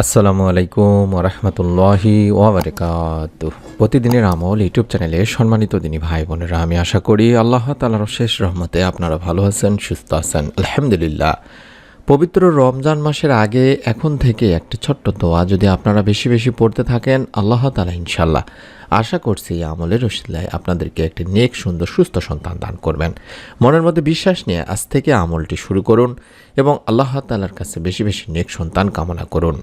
আসসালামু আলাইকুম ওরহমতুল্লাহি ওয়াবারাকাতুহ। প্রতিদিনের আমল ইউটিউব চ্যানেলে সম্মানিত দিনী ভাই বোনেরা, আমি আশা করি আল্লাহ তাআলার অশেষ রহমতে আপনারা ভালো আছেন, সুস্থ আছেন, আলহামদুলিল্লাহ। পবিত্র রমজান মাসের আগে এখন থেকে একটি ছোট্ট দোয়া যদি আপনারা বেশি বেশি পড়তে থাকেন, আল্লাহ তাআলা ইনশাল্লাহ আশা করছি এই আমলের ওসিলায় আপনাদেরকে একটি নেক সুন্দর সুস্থ সন্তান দান করবেন। মনের মধ্যে বিশ্বাস নিয়ে আজ থেকে আমলটি শুরু করুন এবং আল্লাহ তাআলার কাছে বেশি বেশি নেক সন্তান কামনা করুন।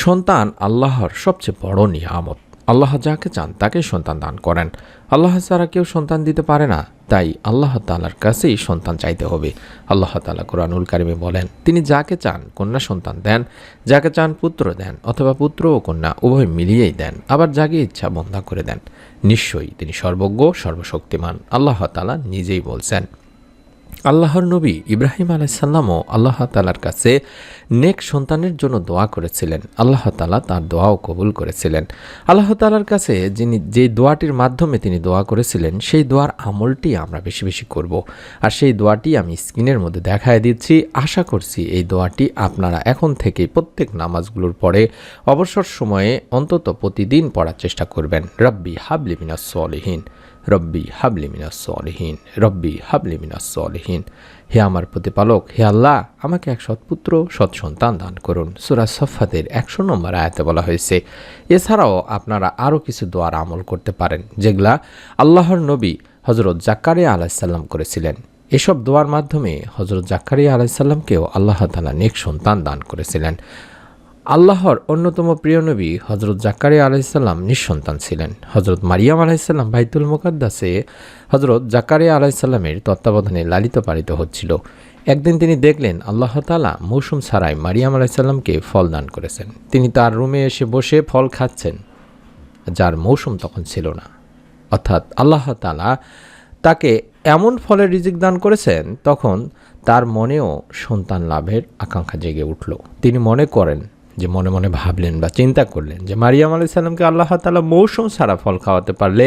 সন্তান আল্লাহর সবচেয়ে বড় নিয়ামত। আল্লাহ যাকে চান তাকে সন্তান দান করেন। আল্লাহ ছাড়া কেউ সন্তান দিতে পারে না, তাই আল্লাহ তাআলার কাছেই সন্তান চাইতে হবে। আল্লাহ তাআলা কোরআনুল কারিমে বলেন, তিনি যাকে চান কন্যা সন্তান দেন, যাকে চান পুত্র দেন, অথবা পুত্র ও কন্যা উভয় মিলিয়েই দেন, আবার যাকে ইচ্ছা বন্ধা করে দেন। নিশ্চয়ই তিনি সর্বজ্ঞ সর্বশক্তিমান। আল্লাহ তাআলা নিজেই বলছেন। আল্লাহর নবী ইব্রাহিম আলাইসাল্লামও আল্লাহ তাআলার কাছে নেক সন্তানের জন্য দোয়া করেছিলেন। আল্লাহ তাআলা তার দোয়াও কবুল করেছিলেন। আল্লাহ তাআলার কাছে যে দোয়াটির মাধ্যমে তিনি দোয়া করেছিলেন, সেই দোয়ার আমলটি আমরা বেশি বেশি করব। আর সেই দোয়াটি আমি স্ক্রিনের মধ্যে দেখায় দিচ্ছি। আশা করছি এই দোয়াটি আপনারা এখন থেকেই প্রত্যেক নামাজগুলোর পরে অবসর সময়ে অন্তত প্রতিদিন পড়ার চেষ্টা করবেন। রব্বি হাবলি মিনাস সলিহিন, রব্বি হাবলি মিনাস সলিহিন, রব্বি হাবলি মিনাস সলিহিন। হে আমার প্রতিপালক, হে আল্লাহ, আমাকে এক সৎপুত্র সৎ সন্তান দান করুন। সূরা সফফাতের 100 নম্বর আয়াতে বলা হয়েছে। এছাড়াও আপনারা আরও কিছু দোয়ার আমল করতে পারেন, যেগুলা আল্লাহর নবী হজরত জাকারিয়া আলাইসাল্লাম করেছিলেন। এসব দোয়ার মাধ্যমে হজরত জাকারিয়া আলাইসাল্লামকেও আল্লাহ তাআলা নেক সন্তান দান করেছিলেন। আল্লাহর অন্যতম প্রিয় নবী হজরত জাকারিয়া আলাইসাল্লাম নিঃসন্তান ছিলেন। হজরত মারিয়াম আলাইসাল্লাম বাইতুল মুকাদ্দাসে হজরত জাকারিয়া আলাইসাল্লামের তত্ত্বাবধানে লালিত পালিত হচ্ছিল। একদিন তিনি দেখলেন আল্লাহ তাআলা মৌসুম ছাড়াই মারিয়াম আলাইসাল্লামকে ফল দান করেছেন। তিনি তার রুমে এসে বসে ফল খাচ্ছেন, যার মৌসুম তখন ছিল না। অর্থাৎ আল্লাহ তাআলা তাকে এমন ফলের রিজিক দান করেছেন, তখন তার মনেও সন্তান লাভের আকাঙ্ক্ষা জেগে উঠল। তিনি মনে করেন যে মনে মনে ভাবলেন বা চিন্তা করলেন যে মারিয়াম আলাইসাল্লামকে আল্লাহ তাআলা মৌসুম ছাড়া ফল খাওয়াতে পারলে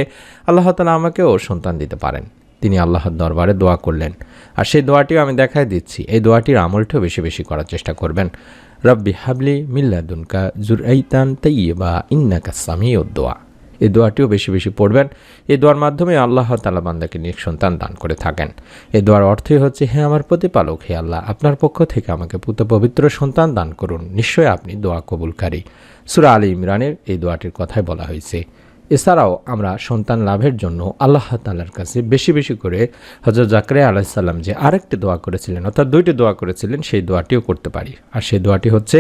আল্লাহ তাআলা আমাকেও সন্তান দিতে পারেন। তিনি আল্লাহর দরবারে দোয়া করলেন, আর সেই দোয়াটিও আমি দেখাই দিচ্ছি। এই দোয়াটির আমলটাও বেশি বেশি করার চেষ্টা করবেন। রব্বি হাবলি মিল্লাদুনকা যুরআইতান তাইয়্যিবা ইন্নাকা সামিউদ দোয়া। এই দোয়াটিও বেশি বেশি পড়বেন। এই দোয়ার মাধ্যমে আল্লাহ তাআলা বান্দাকে নেক সন্তান দান করে থাকেন। এই দোয়ার অর্থই হচ্ছে, হে আমার প্রতিপালক, হে আল্লাহ, আপনার পক্ষ থেকে আমাকে পুত্র পবিত্র সন্তান দান করুন। নিশ্চয়ই আপনি দোয়া কবুলকারী। সূরা আলী ইমরানের এই দোয়াটির কথাই বলা হয়েছে। এছাড়াও আমরা সন্তান লাভের জন্য আল্লাহ তাআলার কাছে বেশি বেশি করে হযরত জাকারিয়া আলাইহিসসালাম যে আরেকটি দোয়া করেছিলেন, অর্থাৎ দুইটি দোয়া করেছিলেন, সেই দোয়াটিও করতে পারি। আর সেই দোয়াটি হচ্ছে,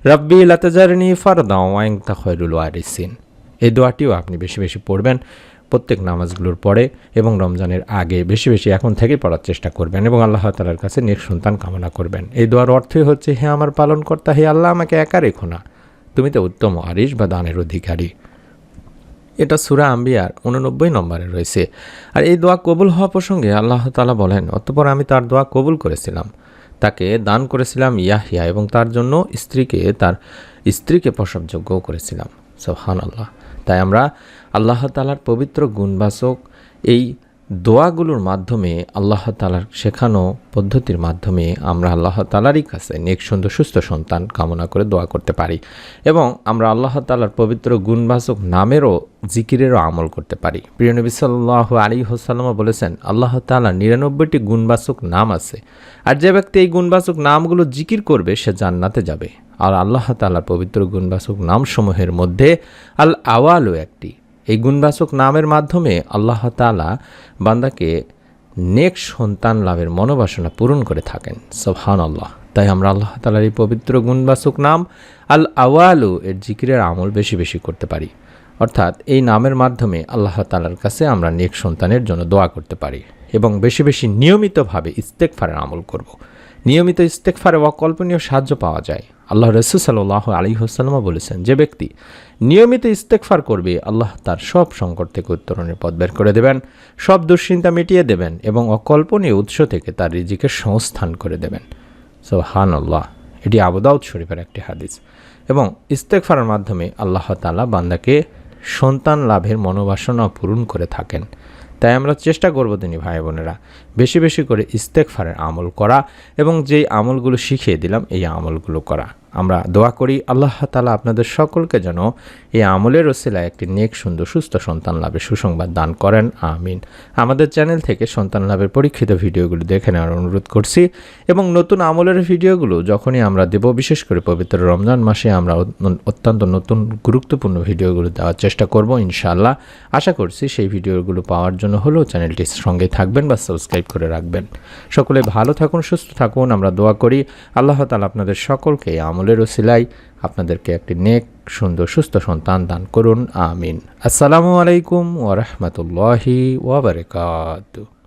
রাব্বি লা তাজারনি ফারদাও ওয়া আনতা খায়রুল ওয়ারিসিন। এই দোয়াটিও আপনি বেশি বেশি পড়বেন প্রত্যেক নামাজগুলোর পরে এবং রমজানের আগে বেশি বেশি এখন থেকেই পড়ার চেষ্টা করবেন এবং আল্লাহ তাআলার কাছে নেক সন্তান কামনা করবেন। এই দোয়ার অর্থই হচ্ছে, হে আমার পালনকর্তা, হে আল্লাহ, আমাকে একা রেখো না, তুমি তো উত্তম ওয়ারিস বা দানের অধিকারী। এটা সূরা আম্বিয়ার 89 নম্বরে রয়েছে। আর এই দোয়া কবুল হওয়া প্রসঙ্গে আল্লাহ তাআলা বলেন, অতঃপর আমি তার দোয়া কবুল করেছিলাম, তাকে দান করেছিলাম ইয়াহইয়া এবং তার জন্য তার স্ত্রীকে প্রসবযোগ্যও করেছিলাম। সুবহানাল্লাহ। তাই আমরা আল্লাহ তাআলার পবিত্র গুণবাচক এই দোয়াগুলোর মাধ্যমে, আল্লাহ তাআলার শেখানো পদ্ধতির মাধ্যমে আমরা আল্লাহ তাআলারই কাছে নেক সুন্দর সুস্থ সন্তান কামনা করে দোয়া করতে পারি এবং আমরা আল্লাহ তাআলার পবিত্র গুণবাচক নামেরও জিকিরেরও আমল করতে পারি। প্রিয় নবী সাল্লাল্লাহু আলাইহি ওয়াসাল্লাম বলেছেন, আল্লাহ তাআলার 99টি গুণবাচক নাম আছে, আর যে ব্যক্তি এই গুণবাচক নামগুলো জিকির করবে সে জান্নাতে যাবে। আর আল্লাহ তাআলার পবিত্র গুণবাচক নামসমূহের মধ্যে আল আওয়ালও একটি। এই গুণবাচক নামের মাধ্যমে আল্লাহ তাআলা বান্দাকে নেক সন্তান লাভের মনোবাসনা পূরণ করে থাকেন। সুবহানাল্লাহ। তাই আমরা আল্লাহ তাআলার এই পবিত্র গুণবাচক নাম আল আওয়ালু এর জিকিরের আমল বেশি বেশি করতে পারি। অর্থাৎ এই নামের মাধ্যমে আল্লাহ তাআলার কাছে আমরা নেক সন্তানের জন্য দোয়া করতে পারি এবং বেশি বেশি নিয়মিতভাবে ইস্তেগফারের আমল করব। নিয়মিত ইস্তেগফারে অকল্পনীয় সাহায্য পাওয়া যায়। আল্লাহ রাসূল সাল্লাল্লাহু আলাইহি ওয়াসাল্লাম বলেছেন, যে ব্যক্তি নিয়মিত ইস্তেগফার করবে, আল্লাহ তার সব সংকট থেকে উত্তরণের পথ বের করে দেবেন, সব দুশ্চিন্তা মিটিয়ে দেবেন এবং অকল্পনীয় উৎস থেকে তার রিজিকের সংস্থান করে দেবেন। সুবহানাল্লাহ। এটি আবু দাউদ শরীফের একটি হাদিস। এবং ইস্তেগফারের মাধ্যমে আল্লাহ তাআলা বান্দাকে সন্তান লাভের মনোবাসনা পূরণ করে থাকেন। তাই আমরা চেষ্টা করব দিনী ভাই বোনেরা বেশি বেশি করে ইস্তেগফারের আমল করা এবং যেই আমলগুলো শিখিয়ে দিলাম এই আমলগুলো করা। আমরা দোয়া করি আল্লাহ তাআলা আপনাদের সকলকে যেন এই আমলের ওসিলায় একটি নেক সুন্দর সুস্থ সন্তান লাভের সুসংবাদ দান করেন, আমিন। আমাদের চ্যানেল থেকে সন্তান লাভের পরীক্ষিত ভিডিওগুলো দেখে নেওয়ার অনুরোধ করছি এবং নতুন আমলের ভিডিওগুলো যখনই আমরা দেব, বিশেষ করে পবিত্র রমজান মাসে আমরা অত্যন্ত নতুন গুরুত্বপূর্ণ ভিডিওগুলো দেওয়ার চেষ্টা করব ইনশাআল্লাহ। আশা করছি সেই ভিডিওগুলো পাওয়ার জন্য হলেও চ্যানেলটির সঙ্গে থাকবেন বা সাবস্ক্রাইব করে রাখবেন। সকলে ভালো থাকুন, সুস্থ থাকুন। আমরা দোয়া করি আল্লাহ তাআলা আপনাদের সকলকে এই আমলের ওসিলায় আপনাদেরকে একটি নেক সুন্দর সুস্থ সন্তান দান করুন, আমিন। আসসালামু আলাইকুম ওয়া রাহমাতুল্লাহি ওয়া বারাকাতুহু।